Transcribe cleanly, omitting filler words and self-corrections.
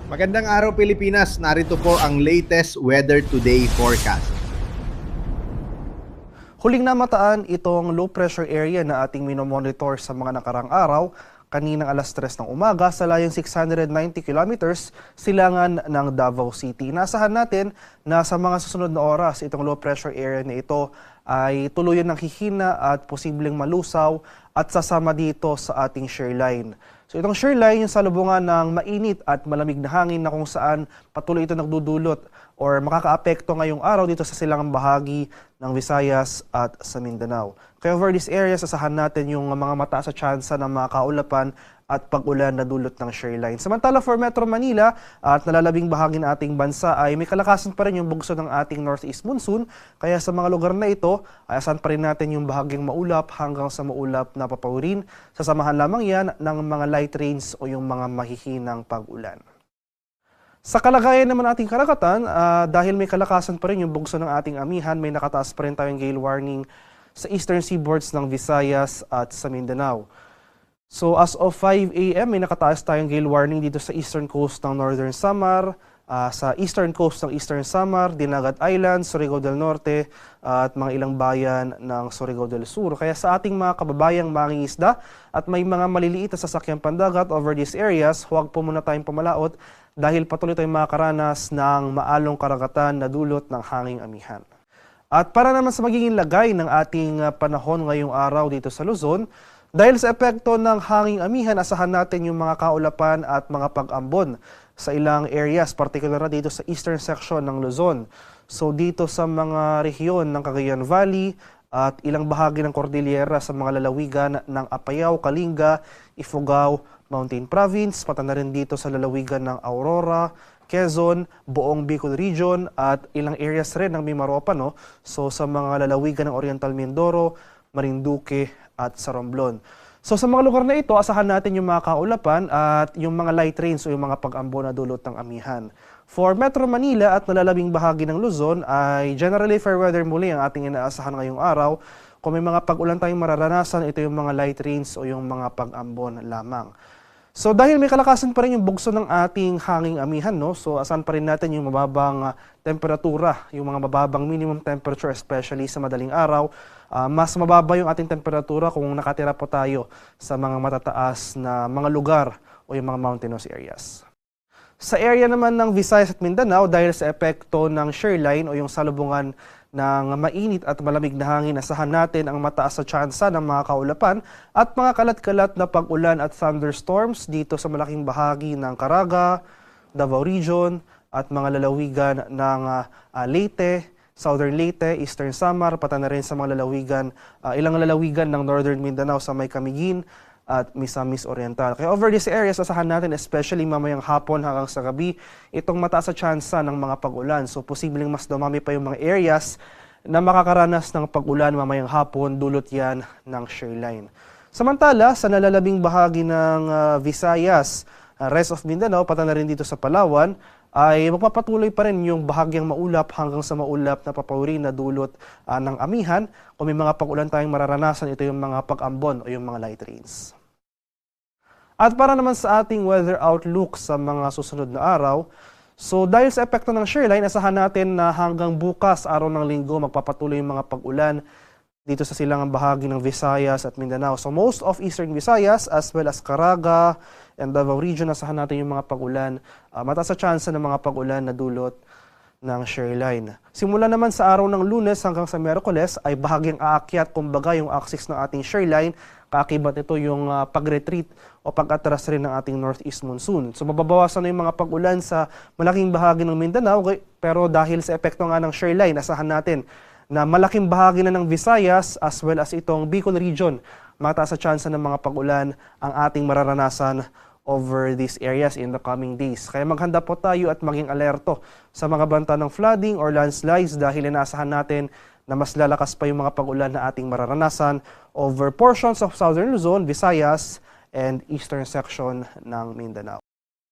Magandang araw Pilipinas, narito po ang latest Weather Today forecast. Huling namataan itong low pressure area na ating minomonitor sa mga nakarang araw kaninang alas 3 ng umaga sa layong 690 kilometers silangan ng Davao City. Naasahan natin na sa mga susunod na oras itong low pressure area na ito ay tuluyan ng hihina at posibleng malusaw at sasama dito sa ating shear line. So itong shear line yung salubungan ng mainit at malamig na hangin na kung saan patuloy ito nagdudulot or makakaapekto ngayong araw dito sa silangang bahagi ng Visayas at sa Mindanao. Kaya over these areas, asahan natin yung mga mataas sa tsansa ng mga kaulapan at pag-ulan na dulot ng shear line. Samantala for Metro Manila at nalalabing bahagi ng ating bansa ay may kalakasan pa rin yung bugso ng ating northeast monsoon. Kaya sa mga lugar na ito, ay asahan pa rin natin yung bahagyang maulap hanggang sa maulap na papawirin. Sasamahan lamang yan ng mga light rains o yung mga mahihinang pag-ulan. Sa kalagayan naman ating karagatan, dahil may kalakasan pa rin yung bugso ng ating amihan, may nakataas pa rin tayong gale warning sa eastern seaboards ng Visayas at sa Mindanao. So as of 5 a.m. may nakataas tayong gale warning dito sa eastern coast ng Northern Samar, sa eastern coast ng Eastern Samar, Dinagat Island, Surigao del Norte at mga ilang bayan ng Surigao del Sur. Kaya sa ating mga kababayang mangingisda at may mga maliliit na sasakyang pandagat over these areas, huwag po muna tayong pumalaot dahil patuloy tayong makakaranas ng maalong karagatan na dulot ng hanging amihan. At para naman sa magiging lagay ng ating panahon ngayong araw dito sa Luzon, dahil sa epekto ng hanging amihan, asahan natin yung mga kaulapan at mga pag-ambon sa ilang areas, particular na dito sa eastern section ng Luzon. So dito sa mga rehiyon ng Cagayan Valley at ilang bahagi ng Cordillera sa mga lalawigan ng Apayao, Kalinga, Ifugao, Mountain Province, pati na rin dito sa lalawigan ng Aurora, Quezon, buong Bicol Region at ilang areas rin ng Mimaropa, no? So sa mga lalawigan ng Oriental Mindoro, Marinduque at sa Romblon. So sa mga lugar na ito, asahan natin yung mga kaulapan at yung mga light rains o yung mga pag-ambo na dulot ng amihan. For Metro Manila at nalalabing bahagi ng Luzon ay generally fair weather muli ang ating inaasahan ngayong araw. Kung may mga pag-ulan tayong mararanasan, ito yung mga light rains o yung mga pag-ambon lamang. So dahil may kalakasan pa rin yung bugso ng ating hanging amihan, no? So asan pa rin natin yung mababang temperatura, yung mga mababang minimum temperature especially sa madaling araw. Mas mababa yung ating temperatura kung nakatira po tayo sa mga matataas na mga lugar o yung mga mountainous areas. Sa area naman ng Visayas at Mindanao, dahil sa epekto ng shear line o yung salubungan ng mainit at malamig na hangin, asahan natin ang mataas sa tsansa ng mga kaulapan at mga kalat-kalat na pag-ulan at thunderstorms dito sa malaking bahagi ng Caraga, Davao Region at mga lalawigan ng Leyte, Southern Leyte, Eastern Samar, pati na rin sa mga lalawigan, ilang lalawigan ng Northern Mindanao sa may Camiguin at Misamis Oriental. Kaya over these areas, asahan natin especially mamayang hapon hanggang sa gabi, itong mataas sa tsansa ng mga pag-ulan. So posibleng mas dumami pa yung mga areas na makakaranas ng pag-ulan mamayang hapon, dulot yan ng shear line. Samantala, sa nalalabing bahagi ng Visayas, rest of Mindanao, pati na rin dito sa Palawan, ay magpapatuloy pa rin yung bahagyang maulap hanggang sa maulap na papawirin na dulot ng amihan. Kung may mga pag-ulan tayong mararanasan, ito yung mga pag-ambon o yung mga light rains. At para naman sa ating weather outlook sa mga susunod na araw, so dahil sa epekto ng shear line, asahan natin na hanggang bukas, araw ng linggo, magpapatuloy yung mga pag-ulan dito sa silangang bahagi ng Visayas at Mindanao. So most of eastern Visayas as well as Caraga and Davao Region, asahan natin yung mga pag-ulan. Mataas sa tsansa ng mga pag-ulan na dulot ng shear line. Simula naman sa araw ng Lunes hanggang sa Miyerkules ay bahagyang aakyat, kumbaga yung axis ng ating shear line. Kaakibat ito yung pag-retreat o pag-atras rin ng ating northeast monsoon. So mababawasan na yung mga pag-ulan sa malaking bahagi ng Mindanao, pero dahil sa epekto nga ng shear line, asahan natin na malaking bahagi na ng Visayas as well as itong Bicol Region, mataas sa tsansa ng mga pag-ulan ang ating mararanasan over these areas in the coming days. Kaya maghanda po tayo at maging alerto sa mga banta ng flooding or landslides dahil inaasahan natin na mas lalakas pa yung mga pag-ulan na ating mararanasan over portions of Southern Luzon, Visayas, and eastern section ng Mindanao.